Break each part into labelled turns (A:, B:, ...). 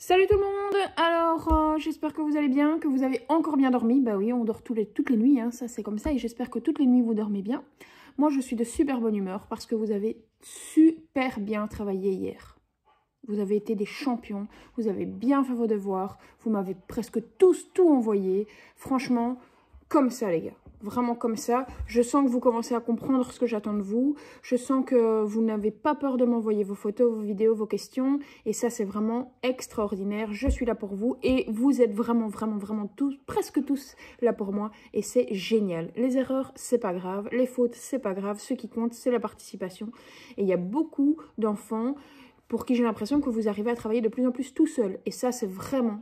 A: Salut tout le monde. Alors j'espère que vous allez bien, que vous avez encore bien dormi. Bah oui, on dort toutes les nuits, hein, ça c'est comme ça, et j'espère que toutes les nuits vous dormez bien. Moi je suis de super bonne humeur parce que vous avez super bien travaillé hier. Vous avez été des champions, vous avez bien fait vos devoirs, vous m'avez presque tous tout envoyé. Franchement, comme ça les gars, vraiment comme ça. Je sens que vous commencez à comprendre ce que j'attends de vous. Je sens que vous n'avez pas peur de m'envoyer vos photos, vos vidéos, vos questions. Et ça c'est vraiment extraordinaire. Je suis là pour vous et vous êtes vraiment tous, presque tous là pour moi. Et c'est génial. Les erreurs, c'est pas grave. Les fautes, c'est pas grave. Ce qui compte, c'est la participation. Et il y a beaucoup d'enfants pour qui j'ai l'impression que vous arrivez à travailler de plus en plus tout seul. Et ça, c'est vraiment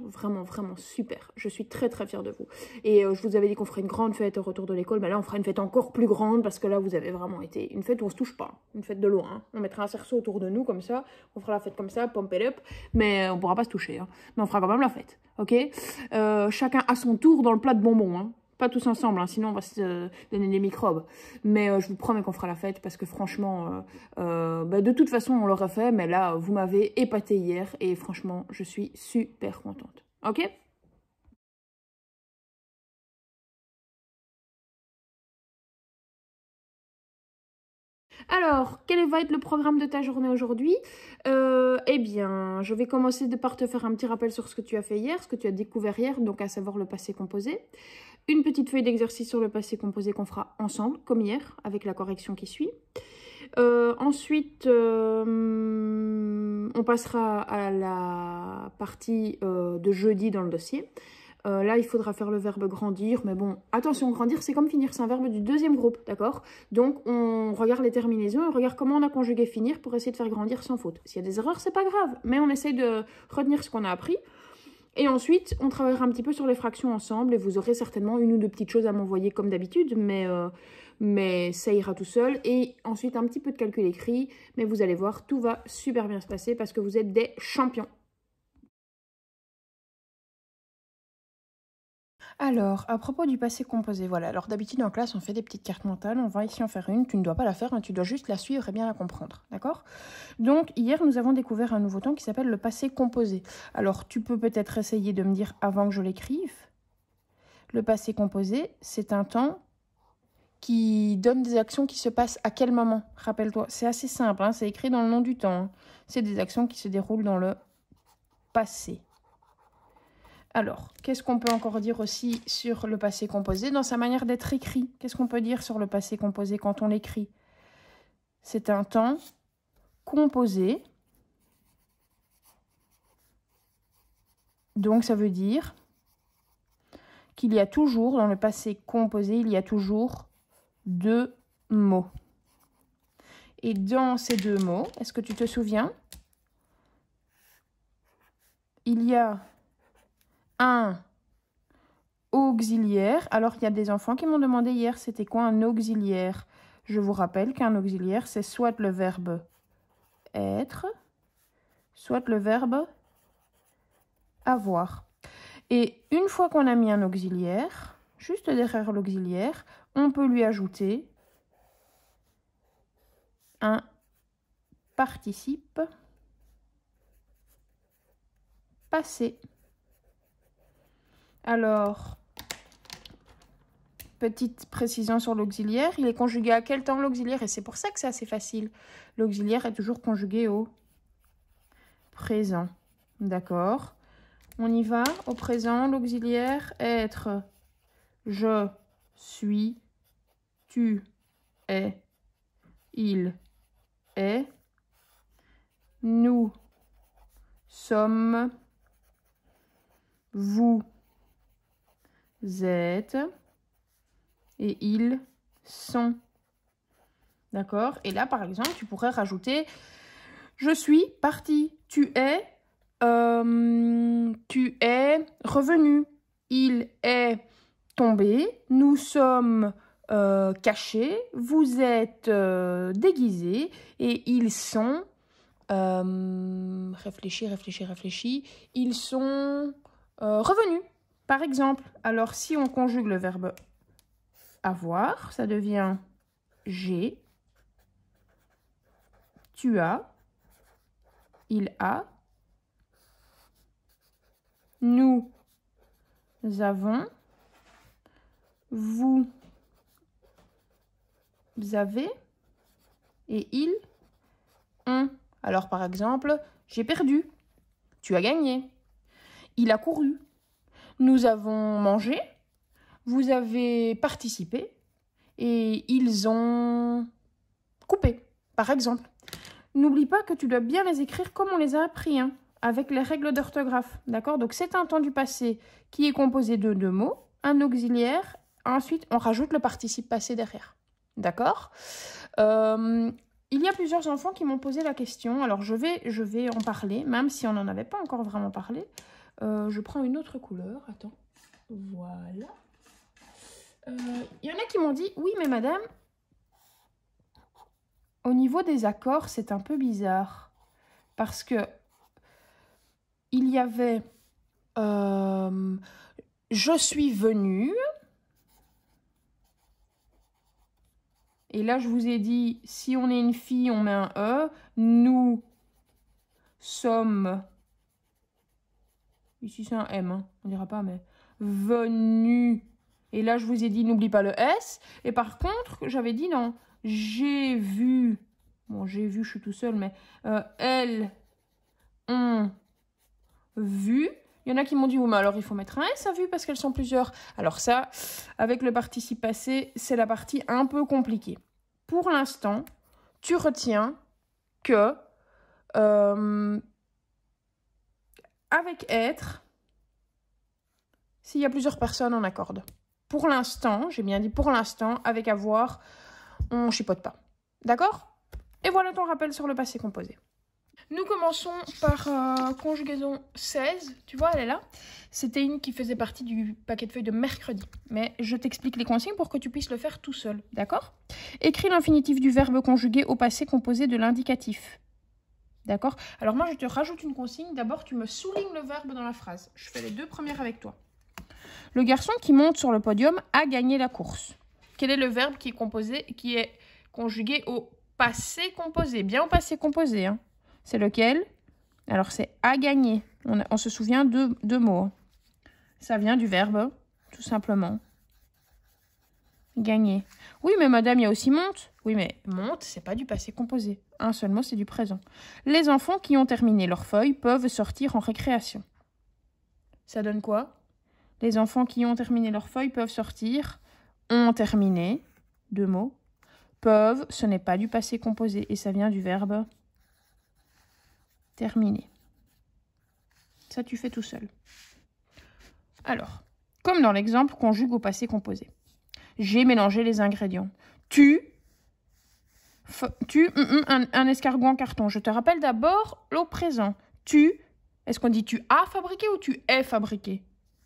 A: super. Je suis très fière de vous. Et je vous avais dit qu'on ferait une grande fête au retour de l'école. Mais là, on fera une fête encore plus grande parce que là, vous avez vraiment été une fête où on se touche pas. Une fête de loin. Hein. On mettra un cerceau autour de nous comme ça. On fera la fête comme ça, pump it up. Mais on pourra pas se toucher. Hein. Mais on fera quand même la fête. Ok, chacun à son tour dans le plat de bonbons. Hein. Pas tous ensemble, hein, sinon on va se donner des microbes. Mais je vous promets qu'on fera la fête parce que franchement, de toute façon on l'aurait fait. Mais là, vous m'avez épaté hier et franchement, je suis super contente. Ok ? Alors, quel va être le programme de ta journée aujourd'hui? Eh bien, je vais commencer par te faire un petit rappel sur ce que tu as fait hier, ce que tu as découvert hier, donc à savoir le passé composé. Une petite feuille d'exercice sur le passé composé qu'on fera ensemble, comme hier, avec la correction qui suit. Ensuite, on passera à la partie de jeudi dans le dossier. Là, il faudra faire le verbe grandir. Mais bon, attention, grandir, c'est comme finir. C'est un verbe du deuxième groupe, d'accord? Donc, on regarde les terminaisons, on regarde comment on a conjugué finir pour essayer de faire grandir sans faute. S'il y a des erreurs, c'est pas grave. Mais on essaye de retenir ce qu'on a appris. Et ensuite, on travaillera un petit peu sur les fractions ensemble. Et vous aurez certainement une ou deux petites choses à m'envoyer comme d'habitude. Mais ça ira tout seul. Et ensuite, un petit peu de calcul écrit. Mais vous allez voir, tout va super bien se passer parce que vous êtes des champions. Alors, à propos du passé composé, voilà. Alors, d'habitude, en classe, on fait des petites cartes mentales. On va ici en faire une. Tu ne dois pas la faire, hein, tu dois juste la suivre et bien la comprendre. D'accord? Donc, hier, nous avons découvert un nouveau temps qui s'appelle le passé composé. Alors, tu peux peut-être essayer de me dire avant que je l'écrive. Le passé composé, c'est un temps qui donne des actions qui se passent à quel moment? Rappelle-toi, c'est assez simple, hein, c'est écrit dans le nom du temps. Hein. C'est des actions qui se déroulent dans le passé. Alors, qu'est-ce qu'on peut encore dire aussi sur le passé composé dans sa manière d'être écrit? Qu'est-ce qu'on peut dire sur le passé composé quand on l'écrit? C'est un temps composé. Donc, ça veut dire qu'il y a toujours, dans le passé composé, il y a toujours deux mots. Et dans ces deux mots, est-ce que tu te souviens? Il y a un auxiliaire. Alors, il y a des enfants qui m'ont demandé hier, c'était quoi un auxiliaire? Je vous rappelle qu'un auxiliaire, c'est soit le verbe être, soit le verbe avoir. Et une fois qu'on a mis un auxiliaire, juste derrière l'auxiliaire, on peut lui ajouter un participe passé. Alors, petite précision sur l'auxiliaire, il est conjugué à quel temps l'auxiliaire? Et c'est pour ça que c'est assez facile. L'auxiliaire est toujours conjugué au présent. D'accord? On y va. Au présent, l'auxiliaire être. Je suis, tu es, il est, nous sommes, vous êtes et ils sont. D'accord? Et là, par exemple, tu pourrais rajouter je suis parti, tu es revenu, il est tombé, nous sommes cachés, vous êtes déguisés et ils sont réfléchis, ils sont revenus, par exemple. Alors, si on conjugue le verbe avoir, ça devient j'ai, tu as, il a, nous avons, vous avez et ils ont. Alors par exemple, j'ai perdu, tu as gagné, il a couru, nous avons mangé, vous avez participé et ils ont coupé, par exemple. N'oublie pas que tu dois bien les écrire comme on les a appris, hein, avec les règles d'orthographe, d'accord? Donc c'est un temps du passé qui est composé de 2 mots, un auxiliaire, ensuite on rajoute le participe passé derrière, d'accord? Il y a plusieurs enfants qui m'ont posé la question, alors je vais en parler, même si on n'en avait pas encore vraiment parlé. Je prends une autre couleur, attends, voilà. Il y en a qui m'ont dit, oui mais madame, au niveau des accords, c'est un peu bizarre, parce que il y avait je suis venue. Et là, je vous ai dit, si on est une fille, on met un E. Nous sommes... Ici, c'est un M, hein. On ne dira pas, mais... Venus. Et là, je vous ai dit, n'oublie pas le S. Et par contre, j'avais dit, non, j'ai vu... Bon, j'ai vu, je suis tout seul, mais... elles ont vu... Il y en a qui m'ont dit, oui, mais alors il faut mettre un S à vue parce qu'elles sont plusieurs. Alors ça, avec le participe passé, c'est la partie un peu compliquée. Pour l'instant, tu retiens que avec être, s'il y a plusieurs personnes, on accorde. Pour l'instant, j'ai bien dit pour l'instant, avec avoir, on chipote pas. D'accord? Et voilà ton rappel sur le passé composé. Nous commençons par conjugaison 16, tu vois, elle est là. C'était une qui faisait partie du paquet de feuilles de mercredi. Mais je t'explique les consignes pour que tu puisses le faire tout seul, d'accord? Écris l'infinitif du verbe conjugué au passé composé de l'indicatif. D'accord? Alors moi, je te rajoute une consigne. D'abord, tu me soulignes le verbe dans la phrase. Je fais les 2 premières avec toi. Le garçon qui monte sur le podium a gagné la course. Quel est le verbe qui est conjugué au passé composé? Bien au passé composé, hein. C'est lequel? Alors, c'est « a gagné ». On se souvient de 2 mots. Ça vient du verbe, tout simplement. Gagner. Oui, mais madame, il y a aussi monte. Oui, mais monte, c'est pas du passé composé. Un seul mot, c'est du présent. Les enfants qui ont terminé leurs feuilles peuvent sortir en récréation. Ça donne quoi? Les enfants qui ont terminé leurs feuilles peuvent sortir. Ont terminé. 2 mots. Peuvent, ce n'est pas du passé composé. Et ça vient du verbe terminer. Ça, tu fais tout seul. Alors, comme dans l'exemple, conjugue au passé composé. J'ai mélangé les ingrédients. Un escargot en carton. Je te rappelle d'abord au présent. Est-ce qu'on dit tu as fabriqué ou tu es fabriqué?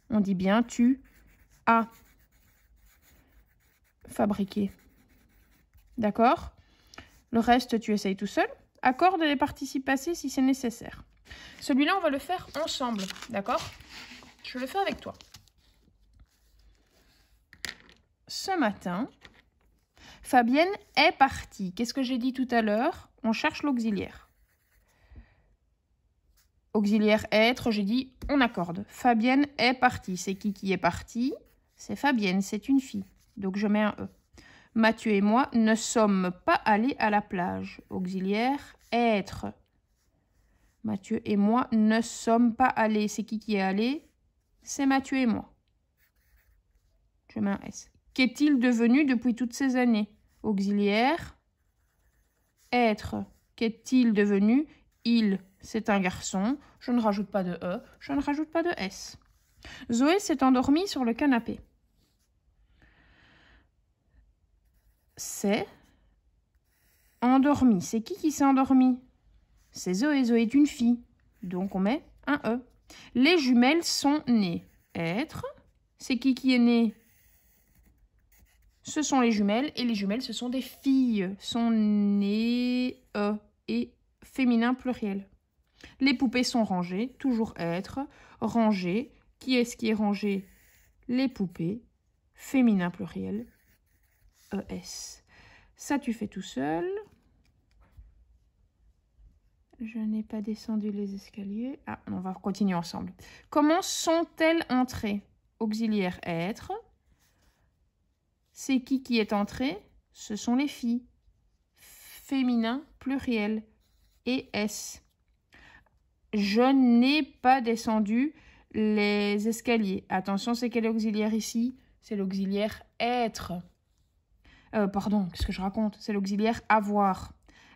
A: On dit bien tu as fabriqué. D'accord? Le reste, tu essayes tout seul. Accorde les participes passés si c'est nécessaire. Celui-là, on va le faire ensemble, d'accord? Je le fais avec toi. Ce matin, Fabienne est partie. Qu'est-ce que j'ai dit tout à l'heure? On cherche l'auxiliaire. Auxiliaire être, j'ai dit on accorde. Fabienne est partie. C'est qui est partie? C'est Fabienne, c'est une fille. Donc je mets un E. Mathieu et moi ne sommes pas allés à la plage. Auxiliaire, être. Mathieu et moi ne sommes pas allés. C'est qui est allé? C'est Mathieu et moi. Je mets un S. Qu'est-il devenu depuis toutes ces années? Auxiliaire, être. Qu'est-il devenu? Il, c'est un garçon. Je ne rajoute pas de E, je ne rajoute pas de S. Zoé s'est endormie sur le canapé. C'est endormi. C'est qui s'est endormi? C'est Zoé. Zoé est une fille. Donc on met un E. Les jumelles sont nées. Être. C'est qui est né? Ce sont les jumelles. Et les jumelles, ce sont des filles. Sont nées E. Et féminin pluriel. Les poupées sont rangées. Toujours être. Rangées. Qui est-ce qui est rangé? Les poupées. Féminin pluriel. ES. Ça, tu fais tout seul. Je n'ai pas descendu les escaliers. Ah, on va continuer ensemble. Comment sont-elles entrées? Auxiliaire être. C'est qui est entré? Ce sont les filles. Féminin, pluriel. Et S. Je n'ai pas descendu les escaliers. Attention, c'est quel auxiliaire ici? C'est l'auxiliaire être. Pardon, qu'est-ce que je raconte? C'est l'auxiliaire avoir.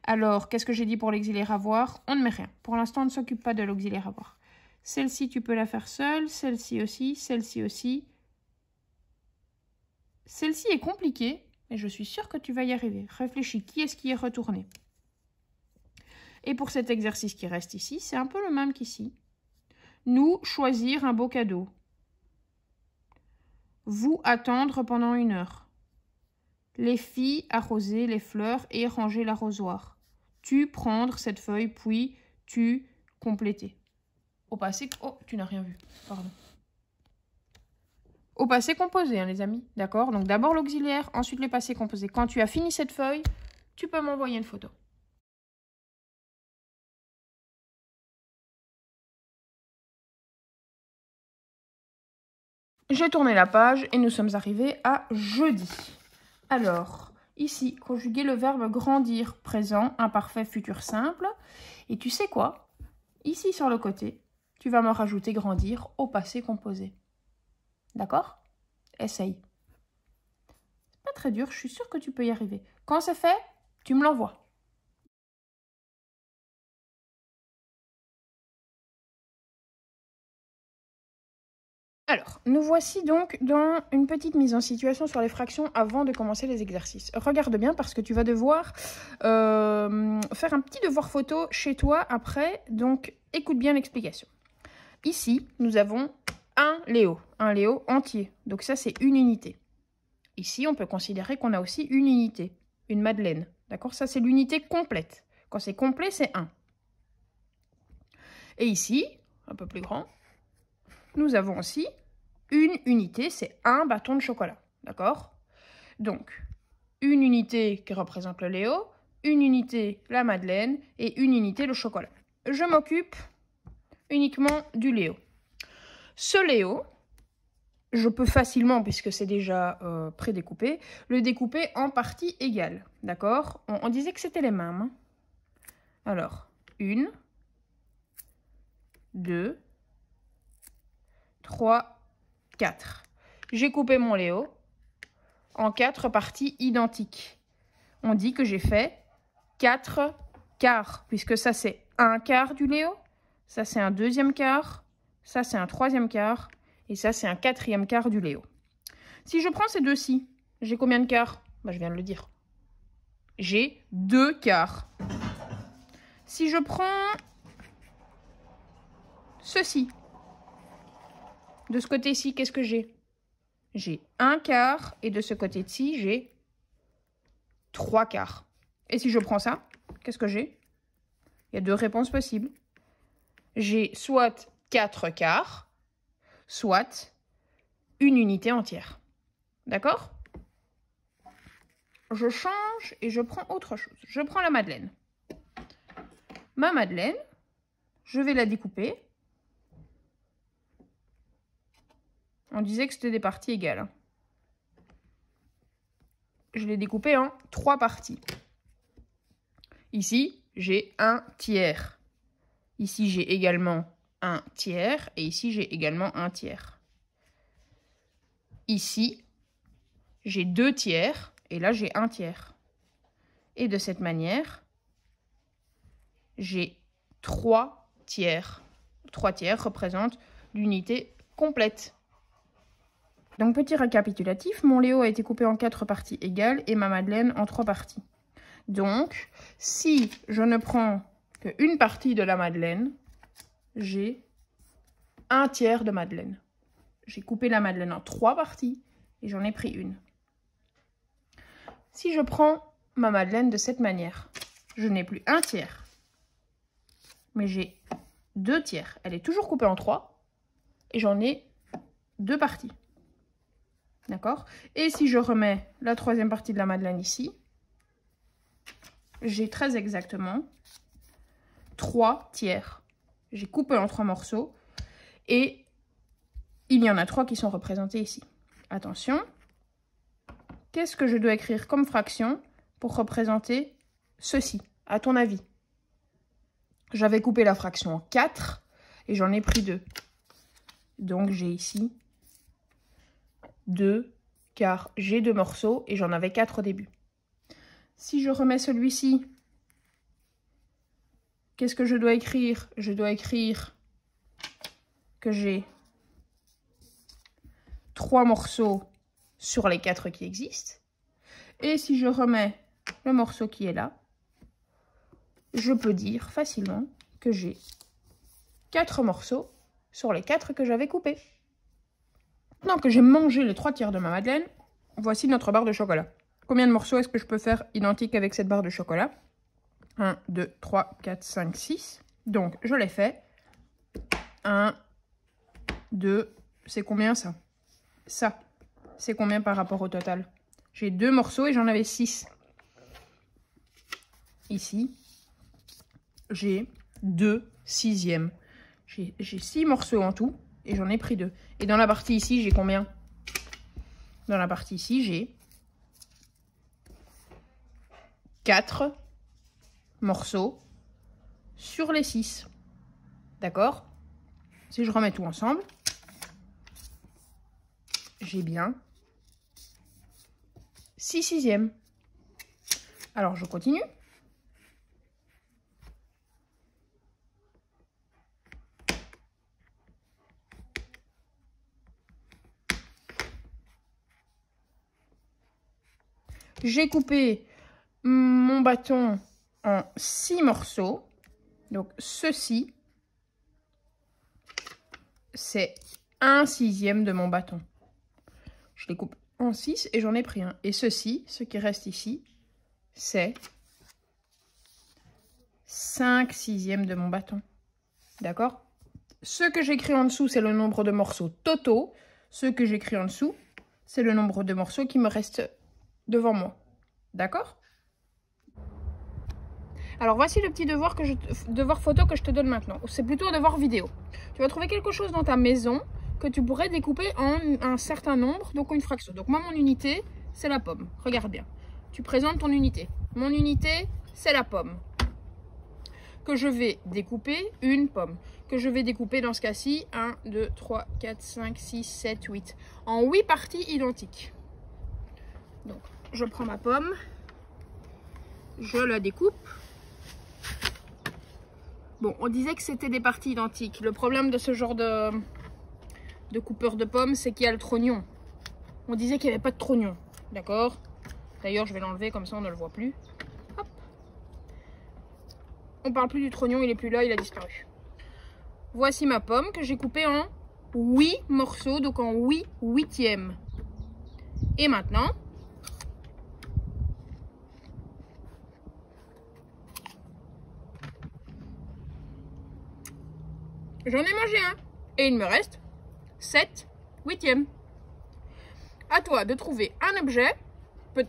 A: Alors, qu'est-ce que j'ai dit pour l'auxiliaire avoir? On ne met rien. Pour l'instant, on ne s'occupe pas de l'auxiliaire avoir. Celle-ci, tu peux la faire seule. Celle-ci aussi. Celle-ci aussi. Celle-ci est compliquée, mais je suis sûre que tu vas y arriver. Réfléchis, qui est-ce qui est retourné? Et pour cet exercice qui reste ici, c'est un peu le même qu'ici. Nous, choisir un beau cadeau. Vous, attendre pendant 1 heure. Les filles, arroser les fleurs et ranger l'arrosoir. Tu, prendre cette feuille, puis tu, compléter. Au passé... Oh, tu n'as rien vu. Pardon. Au passé composé, hein, les amis. D'accord? Donc d'abord l'auxiliaire, ensuite les passés composés. Quand tu as fini cette feuille, tu peux m'envoyer une photo. J'ai tourné la page et nous sommes arrivés à jeudi. Alors, ici, conjuguer le verbe grandir, présent, imparfait, futur simple. Et tu sais quoi? Ici, sur le côté, tu vas me rajouter grandir au passé composé. D'accord? Essaye. C'est pas très dur, je suis sûre que tu peux y arriver. Quand c'est fait, tu me l'envoies. Alors, nous voici donc dans une petite mise en situation sur les fractions avant de commencer les exercices. Regarde bien parce que tu vas devoir faire un petit devoir photo chez toi après, donc écoute bien l'explication. Ici, nous avons un Léo entier, donc ça c'est une unité. Ici, on peut considérer qu'on a aussi une unité, une Madeleine, d'accord? Ça c'est l'unité complète. Quand c'est complet, c'est 1. Et ici, un peu plus grand, nous avons aussi une unité, c'est un bâton de chocolat. D'accord? Donc, une unité qui représente le Léo, une unité la Madeleine et une unité le chocolat. Je m'occupe uniquement du Léo. Ce Léo, je peux facilement, puisque c'est déjà prédécoupé, le découper en parties égales. D'accord? On disait que c'était les mêmes. Hein. Alors, 1, 2, 3, 4. J'ai coupé mon Léo en 4 parties identiques. On dit que j'ai fait 4 quarts, puisque ça c'est un quart du Léo, ça c'est un deuxième quart, ça c'est un troisième quart, et ça c'est un quatrième quart du Léo. Si je prends ces deux-ci, j'ai combien de quarts? Bah, je viens de le dire. J'ai 2 quarts. Si je prends ceci, de ce côté-ci, qu'est-ce que j'ai? J'ai 1 quart, et de ce côté-ci, j'ai 3 quarts. Et si je prends ça, qu'est-ce que j'ai? Il y a 2 réponses possibles. J'ai soit 4 quarts, soit une unité entière. D'accord? Je change et je prends autre chose. Je prends la Madeleine. Ma Madeleine, je vais la découper. On disait que c'était des parties égales. Hein. Je l'ai découpée en 3 parties. Ici, j'ai 1 tiers. Ici, j'ai également 1 tiers. Et ici, j'ai également 1 tiers. Ici, j'ai 2 tiers. Et là, j'ai 1 tiers. Et de cette manière, j'ai 3 tiers. 3 tiers représentent l'unité complète. Donc, petit récapitulatif, mon Léo a été coupé en 4 parties égales et ma Madeleine en 3 parties. Donc, si je ne prends qu'une partie de la Madeleine, j'ai 1 tiers de Madeleine. J'ai coupé la Madeleine en 3 parties et j'en ai pris une. Si je prends ma Madeleine de cette manière, je n'ai plus 1 tiers, mais j'ai 2 tiers. Elle est toujours coupée en 3 et j'en ai 2 parties. D'accord? Et si je remets la 3e partie de la Madeleine ici, j'ai très exactement 3 tiers. J'ai coupé en 3 morceaux et il y en a 3 qui sont représentés ici. Attention, qu'est-ce que je dois écrire comme fraction pour représenter ceci, à ton avis? J'avais coupé la fraction en 4 et j'en ai pris 2. Donc j'ai ici 2, car j'ai 2 morceaux et j'en avais 4 au début. Si je remets celui-ci, qu'est-ce que je dois écrire? Je dois écrire que j'ai 3 morceaux sur les 4 qui existent. Et si je remets le morceau qui est là, je peux dire facilement que j'ai 4 morceaux sur les 4 que j'avais coupés. Maintenant que j'ai mangé les 3 tiers de ma madeleine, voici notre barre de chocolat. Combien de morceaux est-ce que je peux faire identiques avec cette barre de chocolat? 1, 2, 3, 4, 5, 6. Donc, je l'ai fait. 1, 2, c'est combien ça? Ça, c'est combien par rapport au total? J'ai 2 morceaux et j'en avais 6. Ici, j'ai 2 sixièmes. J'ai 6 morceaux en tout et j'en ai pris 2. Et dans la partie ici, j'ai combien? Dans la partie ici, j'ai 4 morceaux sur les 6. D'accord? Si je remets tout ensemble, j'ai bien 6 sixièmes. Alors, je continue. J'ai coupé mon bâton en 6 morceaux. Donc, ceci, c'est 1 sixième de mon bâton. Je les coupe en 6 et j'en ai pris un. Et ceci, ce qui reste ici, c'est 5 sixièmes de mon bâton. D'accord? Ce que j'écris en dessous, c'est le nombre de morceaux totaux. Ce que j'écris en dessous, c'est le nombre de morceaux qui me restent devant moi. D'accord? Alors voici le petit devoir photo que je te donne maintenant. C'est plutôt un devoir vidéo. Tu vas trouver quelque chose dans ta maison que tu pourrais découper en un certain nombre, donc une fraction. Donc moi, mon unité, c'est la pomme. Regarde bien. Tu présentes ton unité. Mon unité, c'est la pomme. Que je vais découper une pomme. Que je vais découper dans ce cas-ci 1, 2, 3, 4, 5, 6, 7, 8. En 8 parties identiques. Donc, je prends ma pomme. Je la découpe. Bon, on disait que c'était des parties identiques. Le problème de ce genre de coupeur de pommes, c'est qu'il y a le trognon. On disait qu'il n'y avait pas de trognon. D'accord? D'ailleurs, je vais l'enlever, comme ça on ne le voit plus. Hop. On parle plus du trognon, il n'est plus là, il a disparu. Voici ma pomme que j'ai coupée en 8 morceaux, donc en 8 huitièmes. Et maintenant, j'en ai mangé un. Et il me reste 7 huitièmes. À toi de trouver un objet.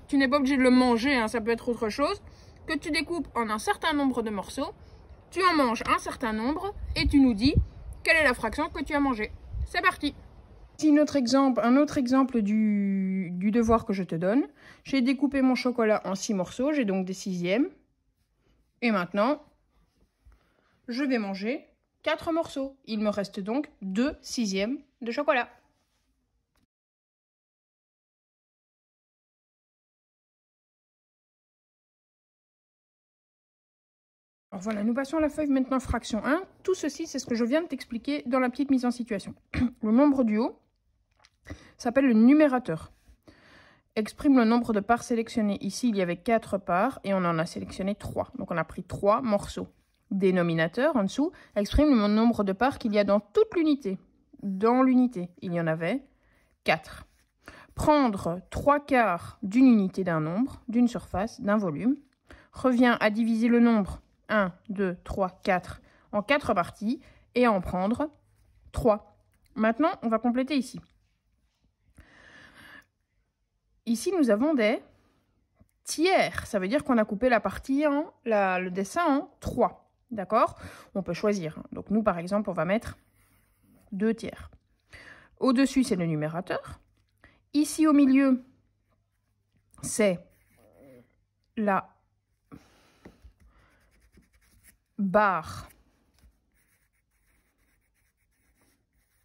A: Tu n'es pas obligé de le manger, hein, ça peut être autre chose. Que tu découpes en un certain nombre de morceaux. Tu en manges un certain nombre. Et tu nous dis quelle est la fraction que tu as mangée. C'est parti. Ici un autre exemple du devoir que je te donne. J'ai découpé mon chocolat en 6 morceaux. J'ai donc des sixièmes. Et maintenant, je vais manger 4 morceaux. Il me reste donc 2 sixièmes de chocolat. Alors voilà, nous passons à la feuille maintenant fraction 1. Tout ceci, c'est ce que je viens de t'expliquer dans la petite mise en situation. Le nombre du haut s'appelle le numérateur. Exprime le nombre de parts sélectionnées. Ici, il y avait 4 parts et on en a sélectionné 3. Donc on a pris 3 morceaux. Dénominateur, en dessous, exprime le nombre de parts qu'il y a dans toute l'unité. Dans l'unité, il y en avait 4. Prendre 3/4 d'une unité d'un nombre, d'une surface, d'un volume, revient à diviser le nombre 1, 2, 3, 4 en 4 parties et à en prendre 3. Maintenant, on va compléter ici. Ici, nous avons des tiers. Ça veut dire qu'on a coupé la partie le dessin en 3. D'accord? On peut choisir. Donc nous, par exemple, on va mettre 2 tiers. Au-dessus, c'est le numérateur. Ici, au milieu, c'est la barre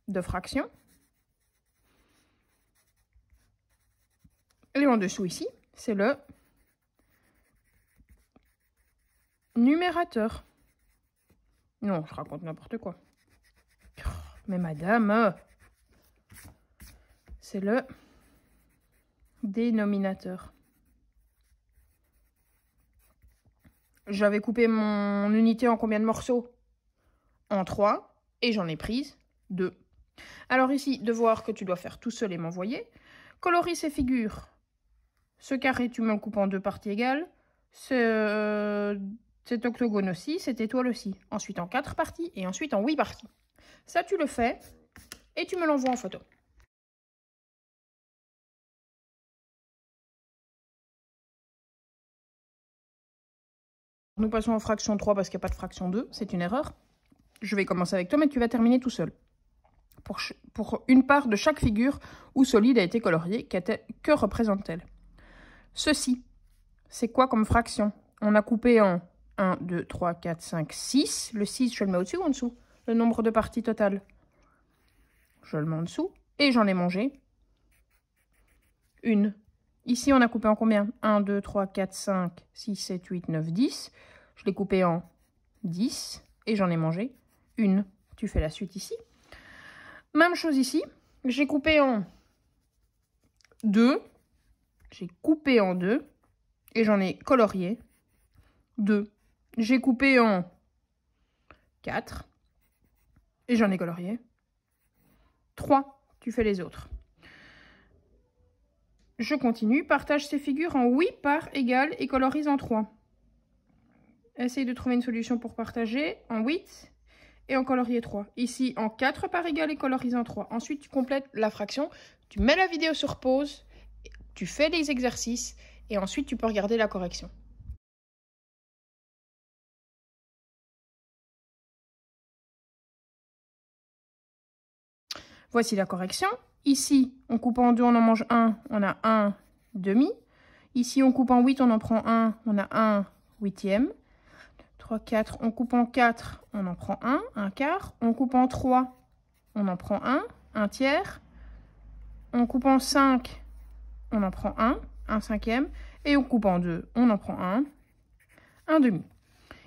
A: de fraction. Et en dessous, ici, c'est le numérateur. Non, je raconte n'importe quoi. Mais madame, c'est le dénominateur. J'avais coupé mon unité en combien de morceaux? En 3, et j'en ai prise 2. Alors ici, devoir que tu dois faire tout seul et m'envoyer. Colorie ces figures. Ce carré, tu me le coupes en 2 parties égales. Cet octogone aussi, cette étoile aussi. Ensuite en 4 parties et ensuite en 8 parties. Ça, tu le fais et tu me l'envoies en photo. Nous passons en fraction 3 parce qu'il n'y a pas de fraction 2. C'est une erreur. Je vais commencer avec toi, mais tu vas terminer tout seul. Pour une part de chaque figure où solide a été coloriée, que représente-t-elle? Ceci, c'est quoi comme fraction? On a coupé en 1, 2, 3, 4, 5, 6. Le 6, je le mets au-dessus ou en dessous? Le nombre de parties totales. Je le mets en dessous. Et j'en ai mangé une. Ici, on a coupé en combien? 1, 2, 3, 4, 5, 6, 7, 8, 9, 10. Je l'ai coupé en 10. Et j'en ai mangé une. Tu fais la suite ici. Même chose ici. J'ai coupé en 2. J'ai coupé en 2. Et j'en ai colorié 2. J'ai coupé en 4. Et j'en ai colorié 3. Tu fais les autres. Je continue. Partage ces figures en 8 parts égales et colorise en 3. Essaye de trouver une solution pour partager en 8 et en colorier 3. Ici, en 4 parts égales et colorise en 3. Ensuite, tu complètes la fraction. Tu mets la vidéo sur pause. Tu fais les exercices. Et ensuite, tu peux regarder la correction. Voici la correction. Ici, on coupe en 2, on en mange 1, on a 1 demi. Ici, on coupe en 8, on en prend 1, on a 1 huitième. 3, 4, on coupe en 4, on en prend 1 quart. On coupe en 3, on en prend 1 tiers. On coupe en 5, on en prend 1 cinquième. Et on coupe en 2, on en prend 1 demi.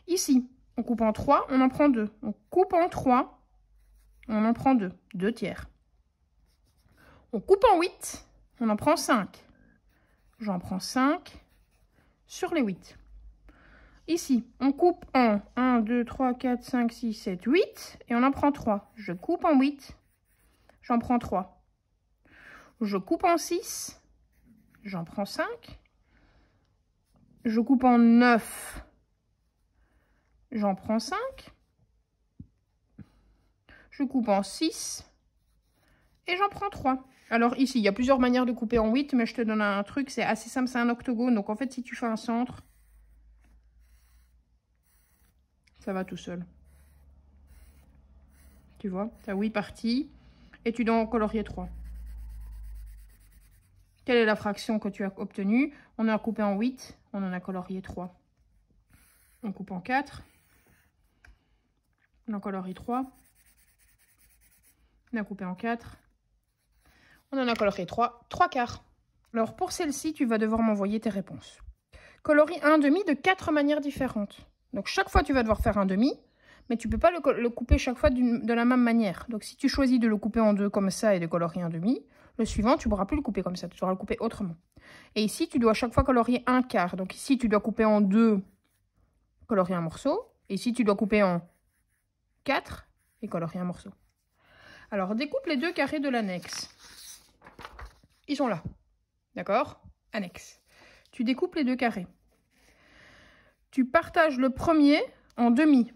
A: Ici, on coupe en 3, on en prend 2. On coupe en 3, on en prend 2 tiers. On coupe en 8, on en prend 5. J'en prends 5 sur les 8. Ici, on coupe en 1, 2, 3, 4, 5, 6, 7, 8. Et on en prend 3. Je coupe en 8, j'en prends 3. Je coupe en 6, j'en prends 5. Je coupe en 9, j'en prends 5. Je coupe en 6 et j'en prends 3. Alors ici, il y a plusieurs manières de couper en 8, mais je te donne un truc, c'est assez simple, c'est un octogone. Donc en fait, si tu fais un centre, ça va tout seul. Tu vois, tu as 8 parties et tu dois en colorier 3. Quelle est la fraction que tu as obtenue? On a coupé en 8, on en a colorié 3. On coupe en 4, on en colorie 3. On a coupé en 4. On en a colorié 3 quarts. Alors pour celle-ci, tu vas devoir m'envoyer tes réponses. Colorie un demi de 4 manières différentes. Donc chaque fois, tu vas devoir faire un demi, mais tu ne peux pas le couper chaque fois de la même manière. Donc si tu choisis de le couper en 2 comme ça et de colorier un demi, le suivant, tu ne pourras plus le couper comme ça, tu devras le couper autrement. Et ici, tu dois chaque fois colorier un quart. Donc ici, tu dois couper en 2, colorier un morceau. Et ici, tu dois couper en 4 et colorier un morceau. Alors, découpe les 2 carrés de l'annexe. Ils sont là. D'accord? Annexe. Tu découpes les 2 carrés. Tu partages le premier en demi.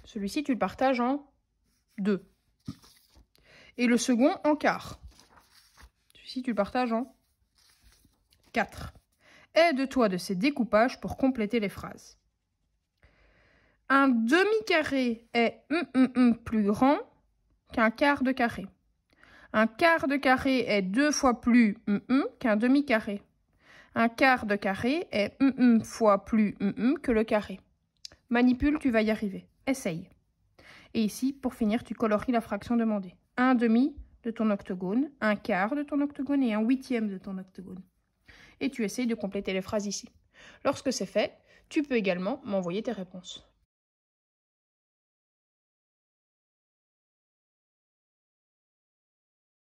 A: Celui-ci, tu le partages en 2. Et le second en quart. Celui-ci, tu le partages en 4. Aide-toi de ces découpages pour compléter les phrases. Un demi-carré est plus grand qu'un quart de carré. Un quart de carré est 2 fois plus qu'un demi-carré. Un quart de carré est fois plus que le carré. Manipule, tu vas y arriver. Essaye. Et ici, pour finir, tu colories la fraction demandée. Un demi de ton octogone, un quart de ton octogone et un huitième de ton octogone. Et tu essayes de compléter les phrases ici. Lorsque c'est fait, tu peux également m'envoyer tes réponses.